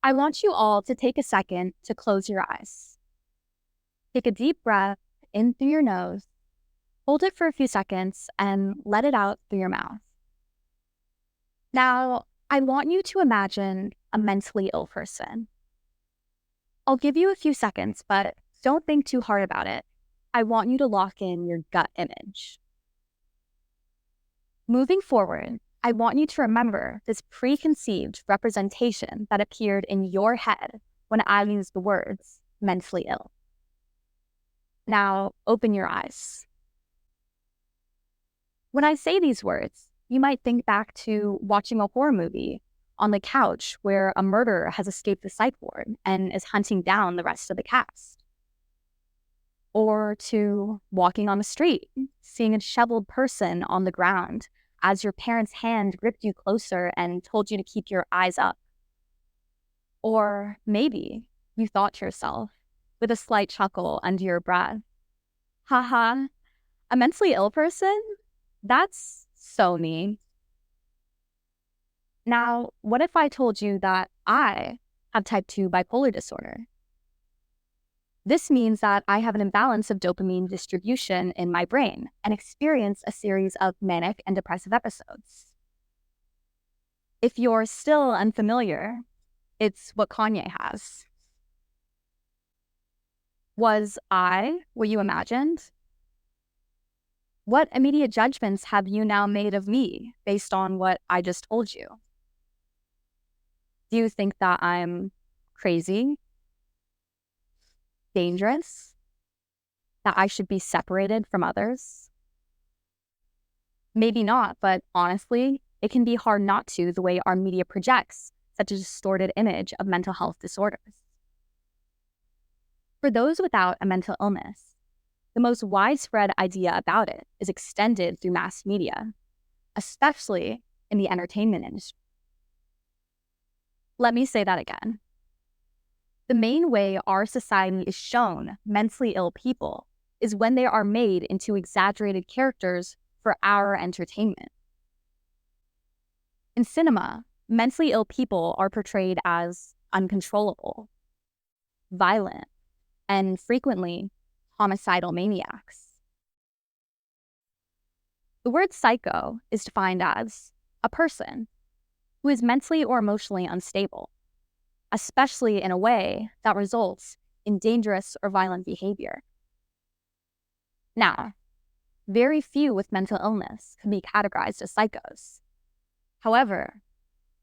I want you all to take a second to close your eyes. Take a deep breath in through your nose, hold it for a few seconds, and let it out through your mouth. Now, I want you to imagine a mentally ill person. I'll give you a few seconds, but don't think too hard about it. I want you to lock in your gut image. Moving forward, I want you to remember this preconceived representation that appeared in your head when I used the words mentally ill. Now, open your eyes. When I say these words, you might think back to watching a horror movie on the couch where a murderer has escaped the psych ward and is hunting down the rest of the cast. Or to walking on the street, seeing a disheveled person on the ground as your parents' hand gripped you closer and told you to keep your eyes up. Or maybe you thought to yourself, with a slight chuckle under your breath, haha, a mentally ill person? That's so mean. Now, what if I told you that I have type 2 bipolar disorder? This means that I have an imbalance of dopamine distribution in my brain and experience a series of manic and depressive episodes. If you're still unfamiliar, it's what Kanye has. Was I what you imagined? What immediate judgments have you now made of me based on what I just told you? Do you think that I'm crazy? Dangerous? That I should be separated from others? Maybe not, but honestly, it can be hard not to the way our media projects such a distorted image of mental health disorders. For those without a mental illness, the most widespread idea about it is extended through mass media, especially in the entertainment industry. Let me say that again. The main way our society is shown mentally ill people is when they are made into exaggerated characters for our entertainment. In cinema, mentally ill people are portrayed as uncontrollable, violent, and frequently homicidal maniacs. The word psycho is defined as a person who is mentally or emotionally unstable, especially in a way that results in dangerous or violent behavior. Now, very few with mental illness can be categorized as psychos. However,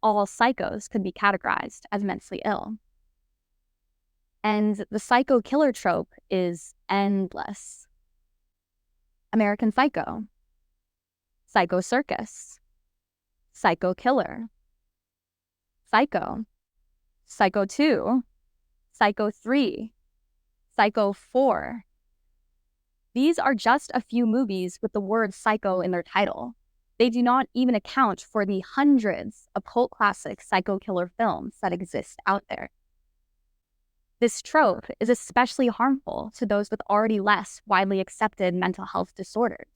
all psychos could be categorized as mentally ill. And the psycho killer trope is endless. American Psycho, Psycho Circus, Psycho Killer, Psycho, Psycho 2, Psycho 3, Psycho 4. These are just a few movies with the word psycho in their title. They do not even account for the hundreds of cult classic psycho killer films that exist out there. This trope is especially harmful to those with already less widely accepted mental health disorders,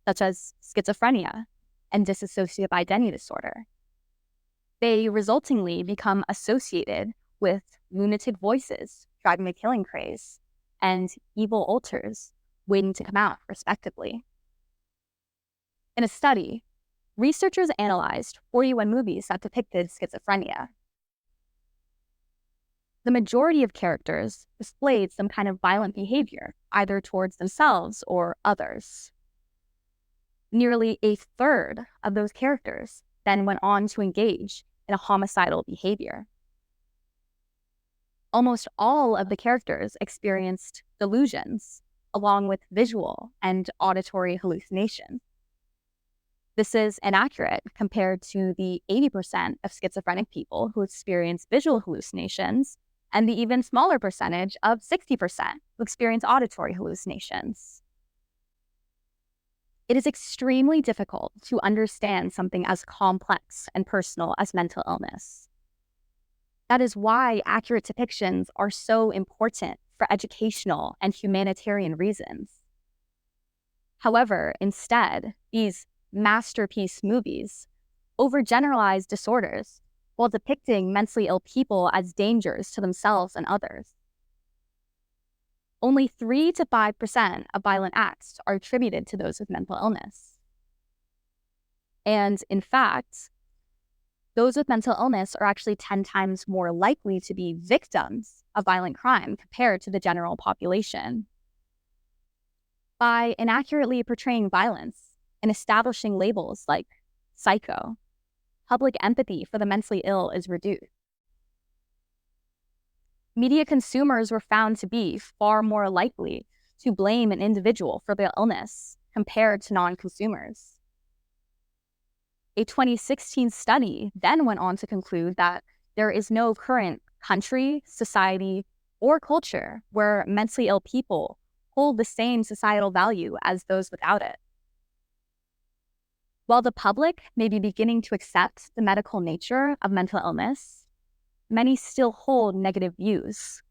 such as schizophrenia and dissociative identity disorder. They resultingly become associated with lunatic voices driving the killing craze and evil alters waiting to come out, respectively. In a study, researchers analyzed 41 movies that depicted schizophrenia. The majority of characters displayed some kind of violent behavior, either towards themselves or others. Nearly a third of those characters then went on to engage in a homicidal behavior. Almost all of the characters experienced delusions, along with visual and auditory hallucinations. This is inaccurate compared to the 80% of schizophrenic people who experience visual hallucinations and the even smaller percentage of 60% who experience auditory hallucinations. It is extremely difficult to understand something as complex and personal as mental illness. That is why accurate depictions are so important for educational and humanitarian reasons. However, instead, these masterpiece movies overgeneralize disorders while depicting mentally ill people as dangers to themselves and others. Only 3 to 5% of violent acts are attributed to those with mental illness. And in fact, those with mental illness are actually 10 times more likely to be victims of violent crime compared to the general population. By inaccurately portraying violence and establishing labels like psycho, public empathy for the mentally ill is reduced. Media consumers were found to be far more likely to blame an individual for their illness compared to non-consumers. A 2016 study then went on to conclude that there is no current country, society, or culture where mentally ill people hold the same societal value as those without it. While the public may be beginning to accept the medical nature of mental illness, many still hold negative views.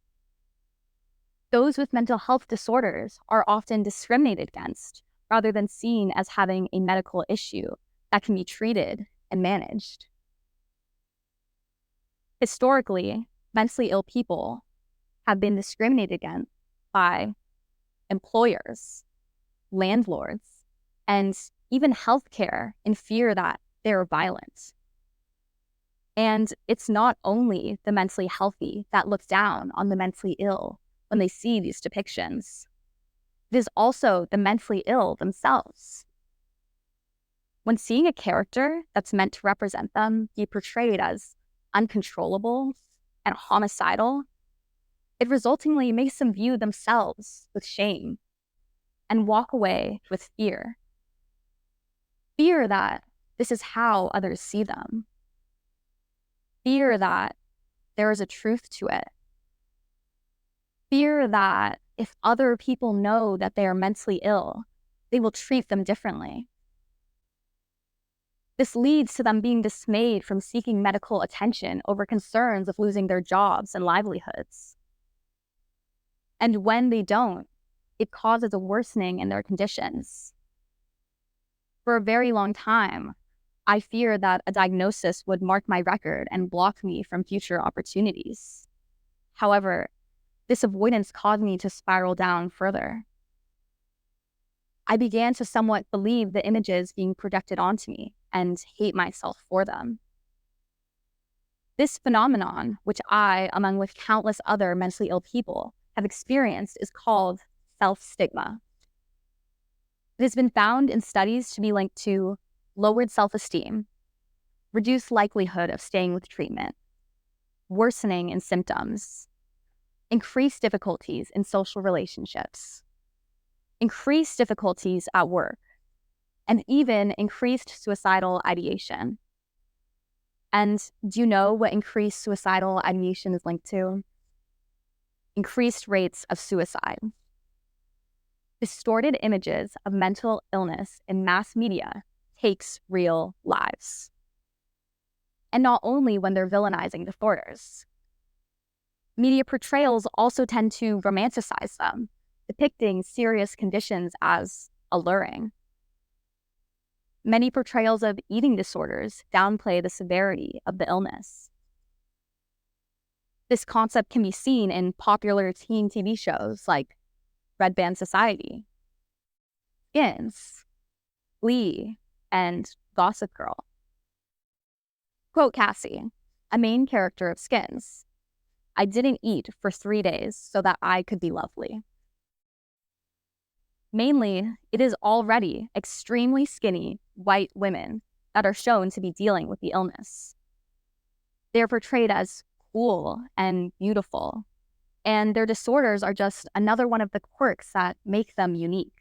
Those with mental health disorders are often discriminated against rather than seen as having a medical issue that can be treated and managed. Historically, mentally ill people have been discriminated against by employers, landlords, and even healthcare in fear that they're violent. And it's not only the mentally healthy that look down on the mentally ill when they see these depictions. It is also the mentally ill themselves. When seeing a character that's meant to represent them be portrayed as uncontrollable and homicidal, it resultingly makes them view themselves with shame and walk away with fear. Fear that this is how others see them. Fear that there is a truth to it. Fear that if other people know that they are mentally ill, they will treat them differently. This leads to them being dismayed from seeking medical attention over concerns of losing their jobs and livelihoods. And when they don't, it causes a worsening in their conditions. For a very long time, I feared that a diagnosis would mark my record and block me from future opportunities. However, this avoidance caused me to spiral down further. I began to somewhat believe the images being projected onto me and hate myself for them. This phenomenon, which I, along with countless other mentally ill people, have experienced, is called self-stigma. It has been found in studies to be linked to lowered self-esteem, reduced likelihood of staying with treatment, worsening in symptoms, increased difficulties in social relationships, increased difficulties at work, and even increased suicidal ideation. And do you know what increased suicidal ideation is linked to? Increased rates of suicide. Distorted images of mental illness in mass media takes real lives. And not only when they're villainizing disorders. Media portrayals also tend to romanticize them, depicting serious conditions as alluring. Many portrayals of eating disorders downplay the severity of the illness. This concept can be seen in popular teen TV shows like Red Band Society, Skins, Glee, and Gossip Girl. Quote Cassie, a main character of Skins, "I didn't eat for 3 days so that I could be lovely." Mainly, it is already extremely skinny white women that are shown to be dealing with the illness. They are portrayed as cool and beautiful, and their disorders are just another one of the quirks that make them unique.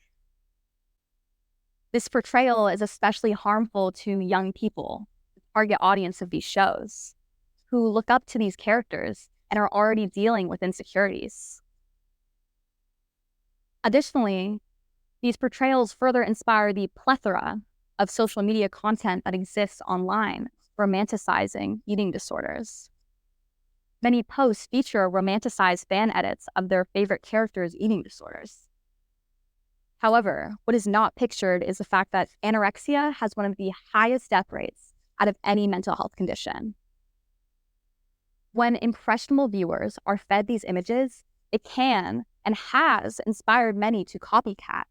This portrayal is especially harmful to young people, the target audience of these shows, who look up to these characters and are already dealing with insecurities. Additionally, these portrayals further inspire the plethora of social media content that exists online, romanticizing eating disorders. Many posts feature romanticized fan edits of their favorite characters' eating disorders. However, what is not pictured is the fact that anorexia has one of the highest death rates out of any mental health condition. When impressionable viewers are fed these images, it can and has inspired many to copycat,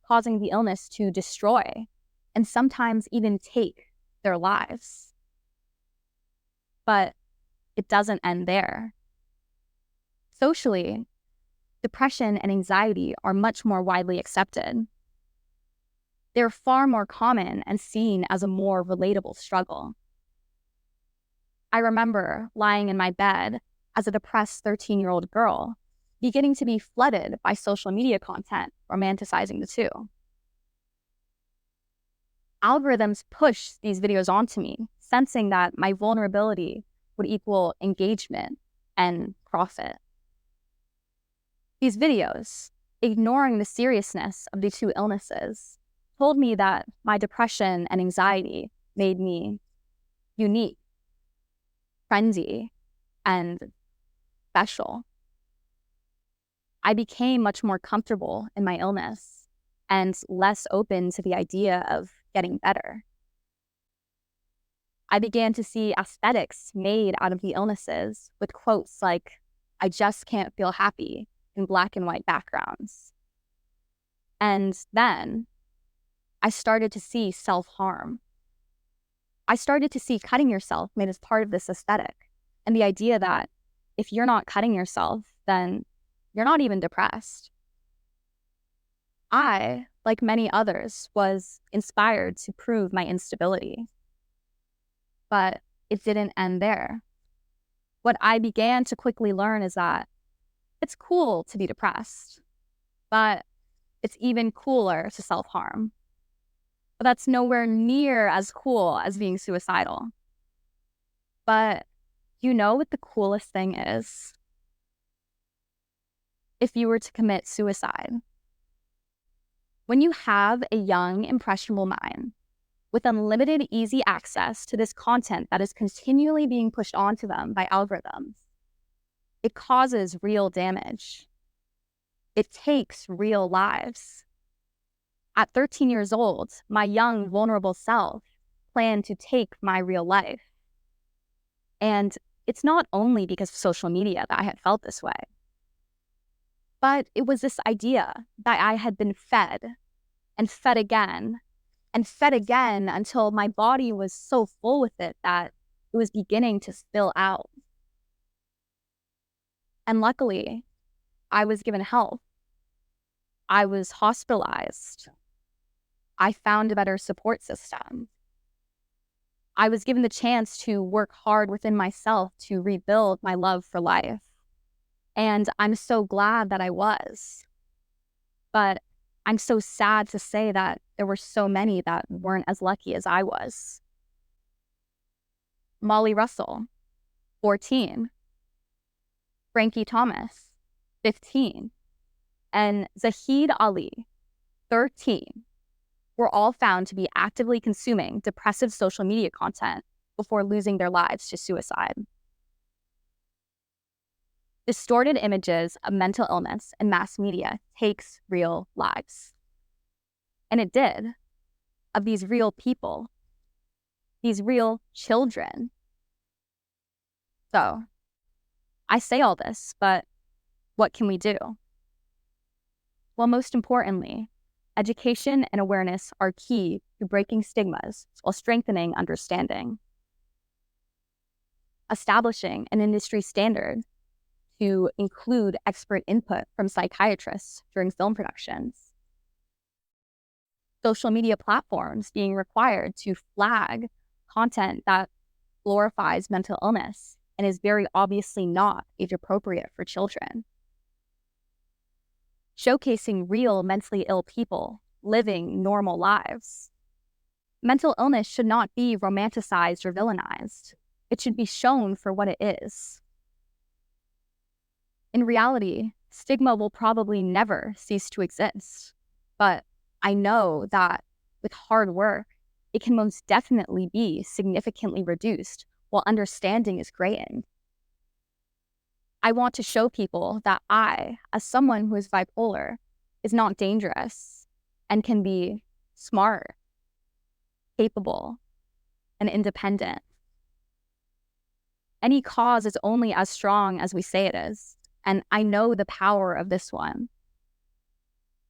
causing the illness to destroy and sometimes even take their lives. But it doesn't end there. Socially, depression and anxiety are much more widely accepted. They're far more common and seen as a more relatable struggle. I remember lying in my bed as a depressed 13-year-old girl, beginning to be flooded by social media content romanticizing the two. Algorithms push these videos onto me, sensing that my vulnerability would equal engagement and profit. These videos, ignoring the seriousness of the two illnesses, told me that my depression and anxiety made me unique, trendy, and special. I became much more comfortable in my illness and less open to the idea of getting better. I began to see aesthetics made out of the illnesses with quotes like, "I just can't feel happy," in black and white backgrounds. And then I started to see self-harm. I started to see cutting yourself made as part of this aesthetic, and the idea that if you're not cutting yourself, then you're not even depressed. I, like many others, was inspired to prove my instability. But it didn't end there. What I began to quickly learn is that it's cool to be depressed, but it's even cooler to self-harm. But that's nowhere near as cool as being suicidal. But you know what the coolest thing is? If you were to commit suicide. When you have a young, impressionable mind with unlimited, easy access to this content that is continually being pushed onto them by algorithms, it causes real damage. It takes real lives. At 13 years old, my young, vulnerable self planned to take my real life. And it's not only because of social media that I had felt this way, but it was this idea that I had been fed and fed again and fed again until my body was so full with it that it was beginning to spill out. And luckily, I was given help. I was hospitalized. I found a better support system. I was given the chance to work hard within myself to rebuild my love for life. And I'm so glad that I was. But I'm so sad to say that there were so many that weren't as lucky as I was. Molly Russell, 14. Frankie Thomas, 15. And Zahid Ali, 13. Were all found to be actively consuming depressive social media content before losing their lives to suicide. Distorted images of mental illness in mass media takes real lives. And it did, of these real people, these real children. So, I say all this, but what can we do? Well, most importantly, education and awareness are key to breaking stigmas while strengthening understanding. Establishing an industry standard to include expert input from psychiatrists during film productions. Social media platforms being required to flag content that glorifies mental illness and is very obviously not age-appropriate for children. Showcasing real mentally ill people living normal lives. Mental illness should not be romanticized or villainized. It should be shown for what it is. In reality, stigma will probably never cease to exist, but I know that with hard work, it can most definitely be significantly reduced while understanding is greatened. I want to show people that I, as someone who is bipolar, is not dangerous and can be smart, capable, and independent. Any cause is only as strong as we say it is. And I know the power of this one.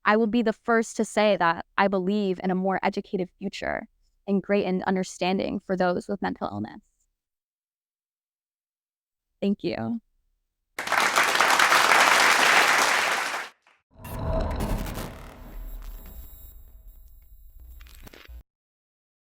I will be the first to say that I believe in a more educated future and greater understanding for those with mental illness. Thank you.